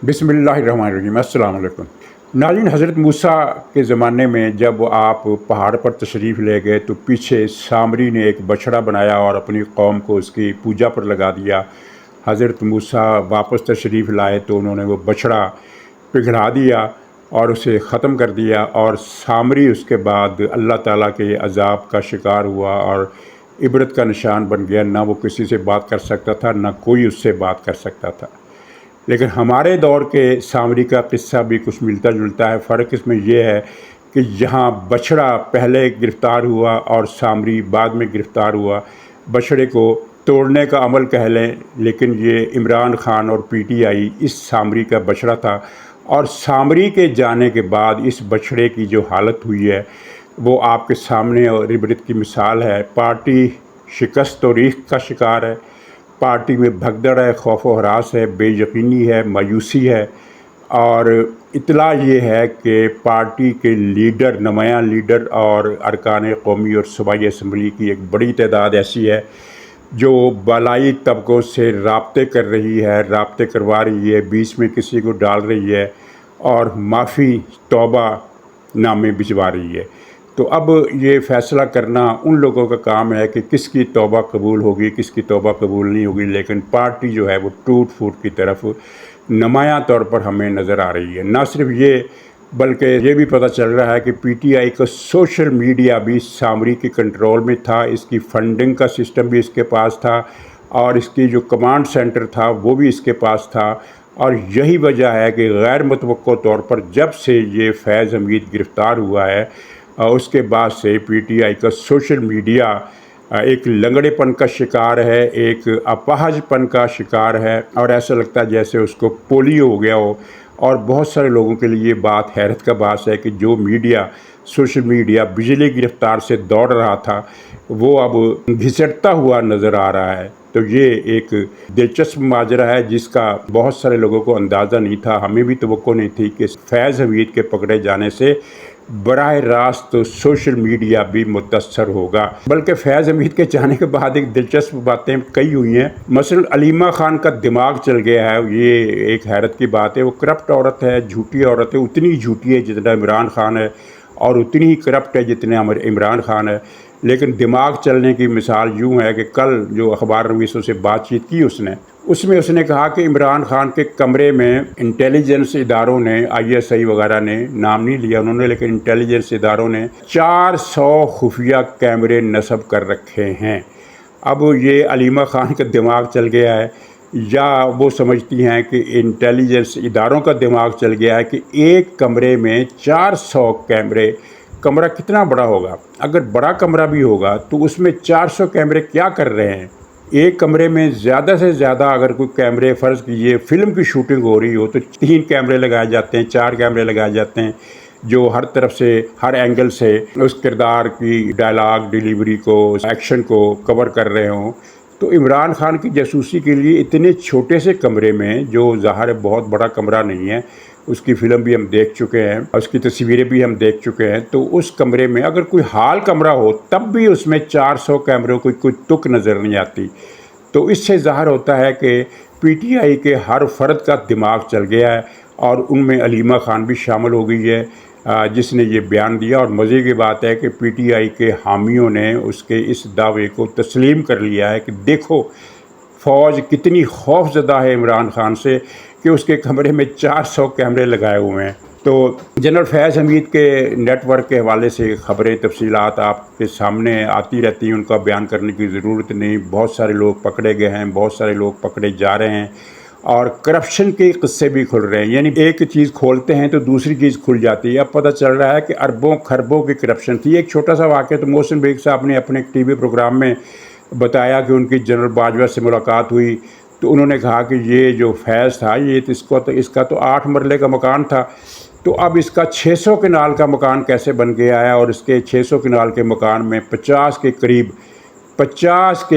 بسم اللہ الرحمن الرحیم۔ السلام علیکم ناظرین۔ حضرت موسیٰ کے زمانے میں جب آپ پہاڑ پر تشریف لے گئے تو پیچھے سامری نے ایک بچھڑا بنایا اور اپنی قوم کو اس کی پوجا پر لگا دیا۔ حضرت موسیٰ واپس تشریف لائے تو انہوں نے وہ بچھڑا پگھلا دیا اور اسے ختم کر دیا، اور سامری اس کے بعد اللہ تعالیٰ کے عذاب کا شکار ہوا اور عبرت کا نشان بن گیا۔ نہ وہ کسی سے بات کر سکتا تھا، نہ کوئی اس سے بات کر سکتا تھا۔ لیکن ہمارے دور کے سامری کا قصہ بھی کچھ ملتا جلتا ہے۔ فرق اس میں یہ ہے کہ یہاں بچھڑا پہلے گرفتار ہوا اور سامری بعد میں گرفتار ہوا۔ بچھڑے کو توڑنے کا عمل کہہ لیں، لیکن یہ عمران خان اور پی ٹی آئی اس سامری کا بچھڑا تھا، اور سامری کے جانے کے بعد اس بچھڑے کی جو حالت ہوئی ہے وہ آپ کے سامنے اور عبرت کی مثال ہے۔ پارٹی شکست و ریخت کا شکار ہے، پارٹی میں بھگدڑ ہے، خوف و ہراس ہے، بے یقینی ہے، مایوسی ہے، اور اطلاع یہ ہے کہ پارٹی کے لیڈر، نمایاں لیڈر اور ارکان قومی اور صوبائی اسمبلی کی ایک بڑی تعداد ایسی ہے جو بالائی طبقوں سے رابطے کر رہی ہے، رابطے کروا رہی ہے، بیچ میں کسی کو ڈال رہی ہے اور معافی توبہ نامے بھجوا رہی ہے۔ تو اب یہ فیصلہ کرنا ان لوگوں کا کام ہے کہ کس کی توبہ قبول ہوگی، کس کی توبہ قبول نہیں ہوگی۔ لیکن پارٹی جو ہے وہ ٹوٹ پھوٹ کی طرف نمایاں طور پر ہمیں نظر آ رہی ہے۔ نہ صرف یہ بلکہ یہ بھی پتہ چل رہا ہے کہ پی ٹی آئی کا سوشل میڈیا بھی سامری کے کنٹرول میں تھا، اس کی فنڈنگ کا سسٹم بھی اس کے پاس تھا، اور اس کی جو کمانڈ سینٹر تھا وہ بھی اس کے پاس تھا۔ اور یہی وجہ ہے کہ غیر متوقع طور پر جب سے یہ فیض حمید گرفتار ہوا ہے، اس کے بعد سے پی ٹی آئی کا سوشل میڈیا ایک لنگڑے پن کا شکار ہے، ایک اپاہج پن کا شکار ہے، اور ایسا لگتا ہے جیسے اس کو پولیو ہو گیا ہو۔ اور بہت سارے لوگوں کے لیے یہ بات حیرت کا باعث ہے کہ جو میڈیا، سوشل میڈیا بجلی کی رفتار سے دوڑ رہا تھا وہ اب گھسٹتا ہوا نظر آ رہا ہے۔ تو یہ ایک دلچسپ ماجرا ہے جس کا بہت سارے لوگوں کو اندازہ نہیں تھا، ہمیں بھی توقع نہیں تھی کہ فیض حمید کے پکڑے جانے سے براہ راست سوشل میڈیا بھی متاثر ہوگا۔ بلکہ فیض حمید کے جانے کے بعد ایک دلچسپ باتیں کئی ہوئی ہیں۔ مثلا علیمہ خان کا دماغ چل گیا ہے، یہ ایک حیرت کی بات ہے۔ وہ کرپٹ عورت ہے، جھوٹی عورت ہے، اتنی جھوٹی ہے جتنا عمران خان ہے، اور اتنی ہی کرپٹ ہے جتنے عمران خان ہے۔ لیکن دماغ چلنے کی مثال یوں ہے کہ کل جو اخبار نویسوں سے بات چیت کی اس میں اس نے کہا کہ عمران خان کے کمرے میں انٹیلیجنس اداروں نے، آئی ایس آئی وغیرہ نے، نام نہیں لیا انہوں نے، لیکن انٹیلیجنس اداروں نے 400 خفیہ کیمرے نصب کر رکھے ہیں۔ اب یہ علیمہ خان کا دماغ چل گیا ہے، یا وہ سمجھتی ہیں کہ انٹیلیجنس اداروں کا دماغ چل گیا ہے کہ ایک کمرے میں 400 کیمرے۔ کمرہ کتنا بڑا ہوگا؟ اگر بڑا کمرہ بھی ہوگا تو اس میں 400 کیمرے کیا کر رہے ہیں؟ ایک کمرے میں زیادہ سے زیادہ اگر کوئی کیمرے، فرض کیجئے فلم کی شوٹنگ ہو رہی ہو تو 3 کیمرے لگائے جاتے ہیں، 4 کیمرے لگائے جاتے ہیں، جو ہر طرف سے، ہر اینگل سے اس کردار کی ڈائلاگ ڈیلیوری کو، ایکشن کو کور کر رہے ہوں۔ تو عمران خان کی جاسوسی کے لیے اتنے چھوٹے سے کمرے میں، جو ظاہر ہے بہت بڑا کمرہ نہیں ہے، اس کی فلم بھی ہم دیکھ چکے ہیں، اس کی تصویریں بھی ہم دیکھ چکے ہیں، تو اس کمرے میں اگر کوئی ہال کمرہ ہو تب بھی اس میں 400 کیمروں کی کوئی تک نظر نہیں آتی۔ تو اس سے ظاہر ہوتا ہے کہ پی ٹی آئی کے ہر فرد کا دماغ چل گیا ہے، اور ان میں علیمہ خان بھی شامل ہو گئی ہے جس نے یہ بیان دیا۔ اور مزے کی بات ہے کہ پی ٹی آئی کے حامیوں نے اس کے اس دعوے کو تسلیم کر لیا ہے کہ دیکھو فوج کتنی خوف زدہ ہے عمران خان سے کہ اس کے کمرے میں 400 کیمرے لگائے ہوئے ہیں۔ تو جنرل فیض حمید کے نیٹ ورک کے حوالے سے خبریں، تفصیلات آپ کے سامنے آتی رہتی ہیں، ان کا بیان کرنے کی ضرورت نہیں۔ بہت سارے لوگ پکڑے گئے ہیں، بہت سارے لوگ پکڑے جا رہے ہیں، اور کرپشن کے قصے بھی کھل رہے ہیں۔ یعنی ایک چیز کھولتے ہیں تو دوسری چیز کھل جاتی ہے۔ اب پتہ چل رہا ہے کہ اربوں خربوں کی کرپشن تھی۔ ایک چھوٹا سا واقعہ تو محسن بیگ صاحب نے اپنے ٹی وی پروگرام میں بتایا کہ ان کی جنرل باجوہ سے ملاقات ہوئی تو انہوں نے کہا کہ یہ جو فیض تھا، یہ اس کا تو 8 مرلے کا مکان تھا، تو اب اس کا 600 کنال کا مکان کیسے بن گیا ہے؟ اور اس کے 600 کنال کے مکان میں 50 کے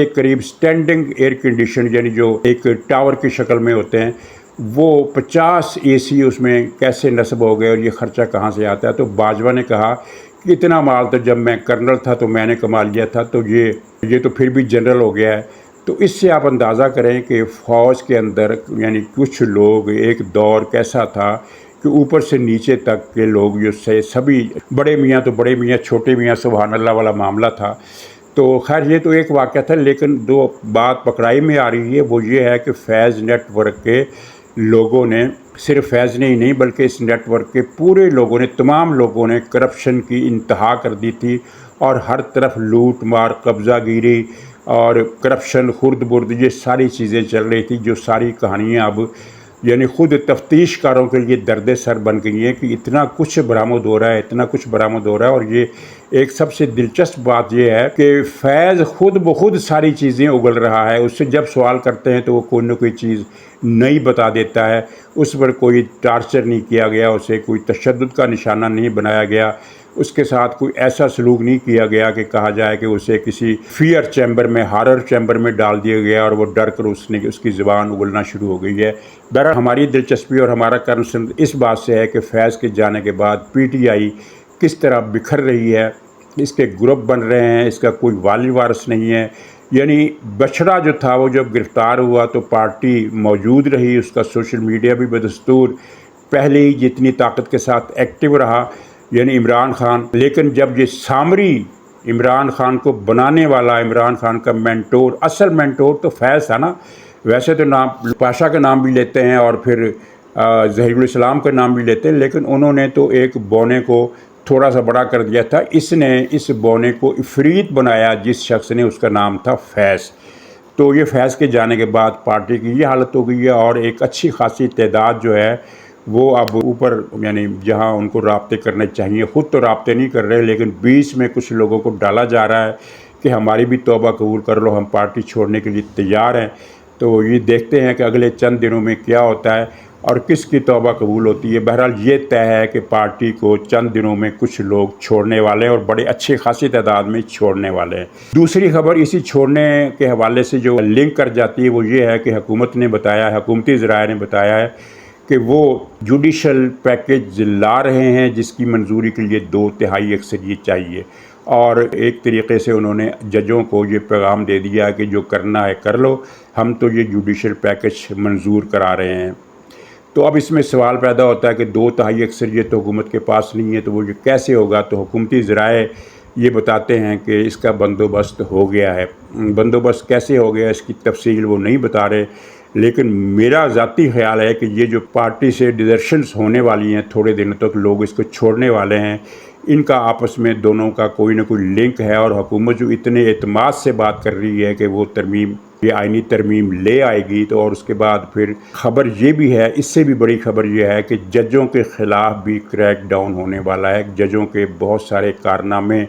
قریب سٹینڈنگ ایئر کنڈیشن، یعنی جو ایک ٹاور کی شکل میں ہوتے ہیں، وہ 50 اے سی اس میں کیسے نصب ہو گئے، اور یہ خرچہ کہاں سے آتا ہے؟ تو باجوہ نے کہا کہ اتنا مال تو جب میں کرنل تھا تو میں نے کما لیا تھا، تو یہ تو پھر بھی جنرل ہو گیا ہے۔ تو اس سے آپ اندازہ کریں کہ فوج کے اندر یعنی کچھ لوگ، ایک دور کیسا تھا کہ اوپر سے نیچے تک کے لوگ جو سے سبھی بڑے میاں تو بڑے میاں، چھوٹے میاں سبحان اللہ والا معاملہ تھا۔ تو خیر یہ تو ایک واقعہ تھا، لیکن جو بات پکڑائی میں آ رہی ہے وہ یہ ہے کہ فیض نیٹ ورک کے لوگوں نے، صرف فیض نے ہی نہیں بلکہ اس نیٹ ورک کے پورے لوگوں نے، تمام لوگوں نے کرپشن کی انتہا کر دی تھی، اور ہر طرف لوٹ مار، قبضہ گیری اور کرپشن، خرد برد، یہ ساری چیزیں چل رہی تھی، جو ساری کہانیاں اب یعنی خود تفتیش کاروں کے لیے درد سر بن گئی ہیں کہ اتنا کچھ برآمد ہو رہا ہے، اتنا کچھ برآمد ہو رہا ہے۔ اور یہ ایک سب سے دلچسپ بات یہ ہے کہ فیض خود بخود ساری چیزیں اگل رہا ہے، اس سے جب سوال کرتے ہیں تو وہ کوئی نہ کوئی چیز نہیں بتا دیتا ہے، اس پر کوئی ٹارچر نہیں کیا گیا، اسے کوئی تشدد کا نشانہ نہیں بنایا گیا، اس کے ساتھ کوئی ایسا سلوک نہیں کیا گیا کہ کہا جائے کہ اسے کسی فیئر چیمبر میں، ہارر چیمبر میں ڈال دیا گیا اور وہ ڈر کر اس کی زبان اگلنا شروع ہو گئی ہے۔ بہرحال ہماری دلچسپی اور ہمارا کنسرن اس بات سے ہے کہ فیض کے جانے کے بعد پی ٹی آئی کس طرح بکھر رہی ہے، اس کے گروپ بن رہے ہیں، اس کا کوئی والی وارث نہیں ہے۔ یعنی بچھڑا جو تھا وہ جب گرفتار ہوا تو پارٹی موجود رہی، اس کا سوشل میڈیا بھی بدستور پہلے ہی جتنی طاقت کے ساتھ ایکٹیو رہا، یعنی عمران خان۔ لیکن جب یہ سامری عمران خان کو بنانے والا، عمران خان کا مینٹور، اصل مینٹور تو فیض تھا نا، ویسے تو نام پاشا کا نام بھی لیتے ہیں اور پھر ظہیر الاسلام کا نام بھی لیتے ہیں، لیکن انہوں نے تو ایک بونے کو تھوڑا سا بڑا کر دیا تھا، اس نے اس بونے کو عفریت بنایا، جس شخص نے، اس کا نام تھا فیض۔ تو یہ فیض کے جانے کے بعد پارٹی کی یہ حالت ہو گئی ہے، اور ایک اچھی خاصی تعداد جو ہے وہ اب اوپر، یعنی جہاں ان کو رابطے کرنے چاہیے، خود تو رابطے نہیں کر رہے، لیکن بیچ میں کچھ لوگوں کو ڈالا جا رہا ہے کہ ہماری بھی توبہ قبول کر لو، ہم پارٹی چھوڑنے کے لیے تیار ہیں۔ تو یہ دیکھتے ہیں کہ اگلے چند دنوں میں کیا ہوتا ہے اور کس کی توبہ قبول ہوتی ہے۔ بہرحال یہ طے ہے کہ پارٹی کو چند دنوں میں کچھ لوگ چھوڑنے والے ہیں، اور بڑے اچھی خاصی تعداد میں چھوڑنے والے ہیں۔ دوسری خبر اسی چھوڑنے کے حوالے سے جو لنک کر جاتی ہے وہ یہ ہے کہ حکومت نے بتایا ہے، حکومتی ذرائع نے بتایا ہے کہ وہ جوڈیشل پیکج لا رہے ہیں، جس کی منظوری کے لیے 2/3 اکثریت چاہیے، اور ایک طریقے سے انہوں نے ججوں کو یہ پیغام دے دیا کہ جو کرنا ہے کر لو، ہم تو یہ جوڈیشل پیکج منظور کرا رہے ہیں۔ تو اب اس میں سوال پیدا ہوتا ہے کہ 2/3 اکثریت حکومت کے پاس نہیں ہے تو وہ یہ کیسے ہوگا؟ تو حکومتی ذرائع یہ بتاتے ہیں کہ اس کا بندوبست ہو گیا ہے۔ بندوبست کیسے ہو گیا اس کی تفصیل وہ نہیں بتا رہے، لیکن میرا ذاتی خیال ہے کہ یہ جو پارٹی سے ڈیزرشنز ہونے والی ہیں، تھوڑے دنوں تک لوگ اس کو چھوڑنے والے ہیں، ان کا آپس میں دونوں کا کوئی نہ کوئی لنک ہے، اور حکومت جو اتنے اعتماد سے بات کر رہی ہے کہ وہ ترمیم، یہ آئینی ترمیم لے آئے گی، تو اور اس کے بعد پھر خبر یہ بھی ہے، اس سے بھی بڑی خبر یہ ہے کہ ججوں کے خلاف بھی کریک ڈاؤن ہونے والا ہے۔ ججوں کے بہت سارے کارنامے،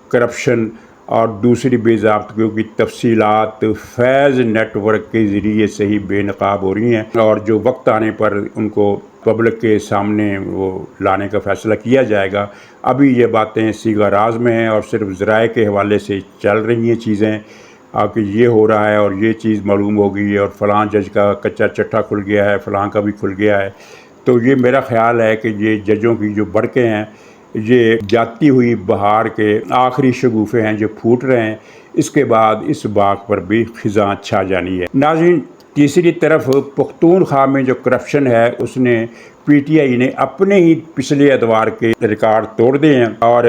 کرپشن اور دوسری بے ضابطگیوں کی تفصیلات فیض نیٹ ورک کے ذریعے سے ہی بے نقاب ہو رہی ہیں، اور جو وقت آنے پر ان کو پبلک کے سامنے وہ لانے کا فیصلہ کیا جائے گا۔ ابھی یہ باتیں صیغہ راز میں ہیں اور صرف ذرائع کے حوالے سے چل رہی ہیں چیزیں، کہ یہ ہو رہا ہے اور یہ چیز معلوم ہو گئی ہے اور فلاں جج کا کچا چٹھا کھل گیا ہے، فلاں کا بھی کھل گیا ہے۔ تو یہ میرا خیال ہے کہ یہ ججوں کی جو بڑکیں ہیں، یہ جاتی ہوئی بہار کے آخری شگوفے ہیں جو پھوٹ رہے ہیں، اس کے بعد اس باغ پر بھی خزاں چھا جانی ہے۔ ناظرین، تیسری طرف پختونخوا میں جو کرپشن ہے، اس نے پی ٹی آئی نے اپنے ہی پچھلے اتوار کے ریکارڈ توڑ دیے ہیں، اور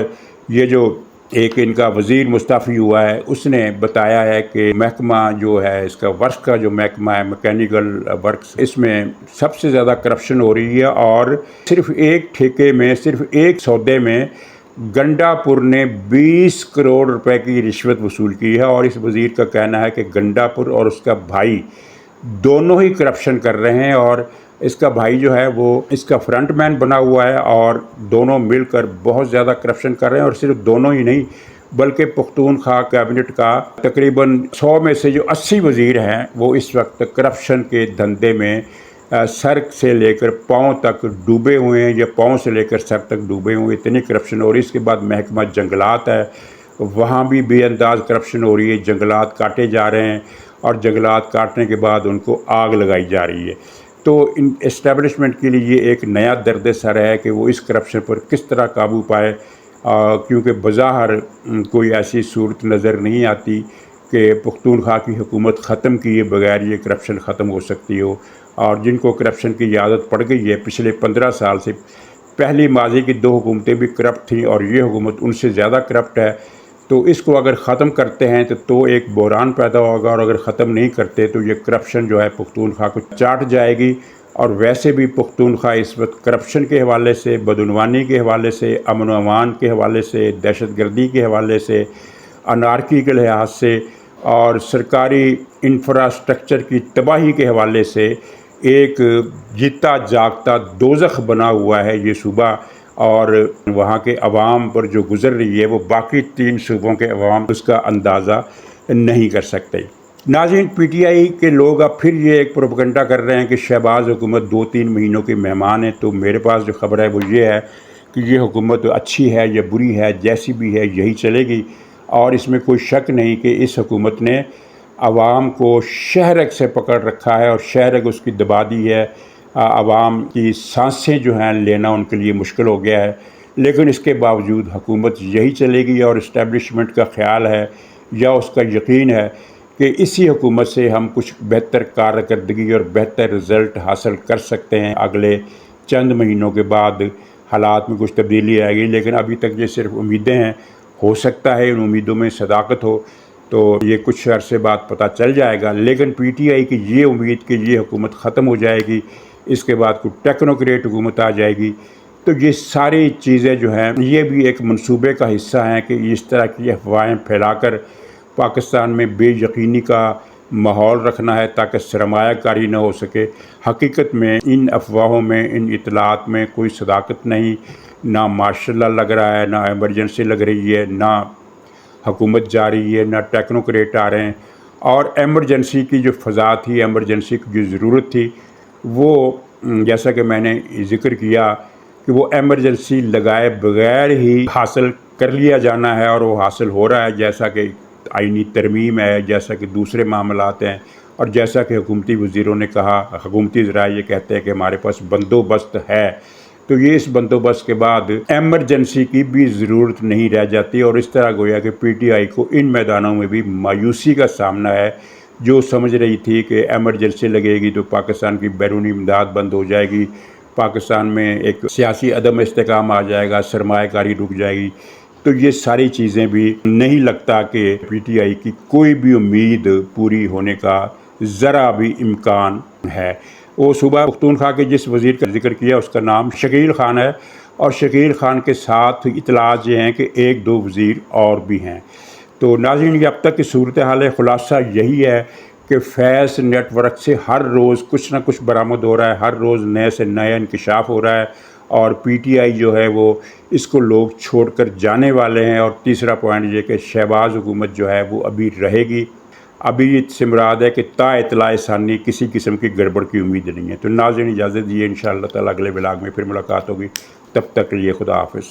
یہ جو ایک ان کا وزیر مستعفی ہوا ہے، اس نے بتایا ہے کہ محکمہ جو ہے، اس کا ورکس کا جو محکمہ ہے، میکینیکل ورکس، اس میں سب سے زیادہ کرپشن ہو رہی ہے، اور صرف ایک ٹھیکے میں، صرف ایک سودے میں گنڈا پور نے 20 کروڑ روپے کی رشوت وصول کی ہے، اور اس وزیر کا کہنا ہے کہ گنڈا پور اور اس کا بھائی دونوں ہی کرپشن کر رہے ہیں، اور اس کا بھائی جو ہے وہ اس کا فرنٹ مین بنا ہوا ہے، اور دونوں مل کر بہت زیادہ کرپشن کر رہے ہیں، اور صرف دونوں ہی نہیں بلکہ پختونخوا کیبنٹ کا تقریباً 100 میں سے جو 80 وزیر ہیں وہ اس وقت کرپشن کے دھندے میں سر سے لے کر پاؤں تک ڈوبے ہوئے ہیں، یا پاؤں سے لے کر سر تک ڈوبے ہوئے ہیں، اتنی کرپشن ہو رہی ہے۔ اس کے بعد محکمہ جنگلات ہے، وہاں بھی بے انداز کرپشن ہو رہی ہے، جنگلات کاٹے جا رہے ہیں، اور جنگلات کاٹنے کے بعد ان کو آگ لگائی جا رہی ہے۔ تو ان اسٹیبلشمنٹ کے لیے یہ ایک نیا درد سر ہے کہ وہ اس کرپشن پر کس طرح قابو پائے، کیونکہ بظاہر کوئی ایسی صورت نظر نہیں آتی کہ پختونخوا کی حکومت ختم کیے بغیر یہ کرپشن ختم ہو سکتی ہو، اور جن کو کرپشن کی عادت پڑ گئی ہے پچھلے 15 سال سے، پہلی ماضی کی 2 حکومتیں بھی کرپٹ تھیں اور یہ حکومت ان سے زیادہ کرپٹ ہے، تو اس کو اگر ختم کرتے ہیں تو ایک بحران پیدا ہوگا، اور اگر ختم نہیں کرتے تو یہ کرپشن جو ہے پختونخوا کو چاٹ جائے گی۔ اور ویسے بھی پختونخوا اس وقت کرپشن کے حوالے سے، بدعنوانی کے حوالے سے، امن و امان کے حوالے سے، دہشت گردی کے حوالے سے، انارکی کے لحاظ سے اور سرکاری انفراسٹرکچر کی تباہی کے حوالے سے ایک جیتا جاگتا دوزخ بنا ہوا ہے یہ صوبہ، اور وہاں کے عوام پر جو گزر رہی ہے وہ باقی 3 صوبوں کے عوام اس کا اندازہ نہیں کر سکتے۔ ناظرین، پی ٹی آئی کے لوگ اب پھر یہ ایک پروپیگنڈا کر رہے ہیں کہ شہباز حکومت 2-3 مہینوں کے مہمان ہیں، تو میرے پاس جو خبر ہے وہ یہ ہے کہ یہ حکومت اچھی ہے یا بری ہے، جیسی بھی ہے یہی چلے گی، اور اس میں کوئی شک نہیں کہ اس حکومت نے عوام کو شہرگ سے پکڑ رکھا ہے، اور شہرگ اس کی دبا دی ہے، عوام کی سانسیں جو ہیں لینا ان کے لیے مشکل ہو گیا ہے، لیکن اس کے باوجود حکومت یہی چلے گی، اور اسٹیبلشمنٹ کا خیال ہے یا اس کا یقین ہے کہ اسی حکومت سے ہم کچھ بہتر کارکردگی اور بہتر رزلٹ حاصل کر سکتے ہیں۔ اگلے چند مہینوں کے بعد حالات میں کچھ تبدیلی آئے گی، لیکن ابھی تک یہ صرف امیدیں ہیں، ہو سکتا ہے ان امیدوں میں صداقت ہو، تو یہ کچھ عرصے بعد پتہ چل جائے گا۔ لیکن پی ٹی آئی کی یہ امید کہ یہ حکومت ختم ہو جائے گی، اس کے بعد کوئی ٹیکنوکریٹ حکومت آ جائے گی، تو یہ ساری چیزیں جو ہیں یہ بھی ایک منصوبے کا حصہ ہیں کہ اس طرح کی افواہیں پھیلا کر پاکستان میں بے یقینی کا ماحول رکھنا ہے تاکہ سرمایہ کاری نہ ہو سکے۔ حقیقت میں ان افواہوں میں، ان اطلاعات میں کوئی صداقت نہیں، نہ مارشل لا لگ رہا ہے، نہ ایمرجنسی لگ رہی ہے، نہ حکومت جا رہی ہے، نہ ٹیکنوکریٹ آ رہے ہیں، اور ایمرجنسی کی جو فضا تھی، ایمرجنسی کی جو ضرورت تھی، وہ جیسا کہ میں نے ذکر کیا کہ وہ ایمرجنسی لگائے بغیر ہی حاصل کر لیا جانا ہے، اور وہ حاصل ہو رہا ہے، جیسا کہ آئینی ترمیم ہے، جیسا کہ دوسرے معاملات ہیں، اور جیسا کہ حکومتی وزیروں نے کہا، حکومتی ذرائع یہ کہتے ہیں کہ ہمارے پاس بندوبست ہے، تو یہ اس بندوبست کے بعد ایمرجنسی کی بھی ضرورت نہیں رہ جاتی، اور اس طرح گویا کہ پی ٹی آئی کو ان میدانوں میں بھی مایوسی کا سامنا ہے۔ جو سمجھ رہی تھی کہ ایمرجنسی لگے گی تو پاکستان کی بیرونی امداد بند ہو جائے گی، پاکستان میں ایک سیاسی عدم استحکام آ جائے گا، سرمایہ کاری رک جائے گی، تو یہ ساری چیزیں بھی نہیں لگتا کہ پی ٹی آئی کی کوئی بھی امید پوری ہونے کا ذرا بھی امکان ہے۔ وہ صوبہ پختونخوا کے جس وزیر کا ذکر کیا اس کا نام شکیل خان ہے، اور شکیل خان کے ساتھ اطلاعات یہ ہیں کہ 1-2 وزیر اور بھی ہیں۔ تو ناظرین، یہ اب تک کی صورتحال خلاصہ یہی ہے کہ فیض نیٹ ورک سے ہر روز کچھ نہ کچھ برآمد ہو رہا ہے، ہر روز نئے سے نیا انکشاف ہو رہا ہے، اور پی ٹی آئی جو ہے وہ اس کو لوگ چھوڑ کر جانے والے ہیں۔ اور تیسرا پوائنٹ یہ کہ شہباز حکومت جو ہے وہ ابھی رہے گی، ابھی اس سے مراد ہے کہ تا اطلاع ثانی کسی قسم کی گڑبڑ کی امید نہیں ہے۔ تو ناظرین، اجازت دیجیے، انشاءاللہ تعالی اگلے ولاگ میں پھر ملاقات ہوگی، تب تک کے لیے خدا حافظ۔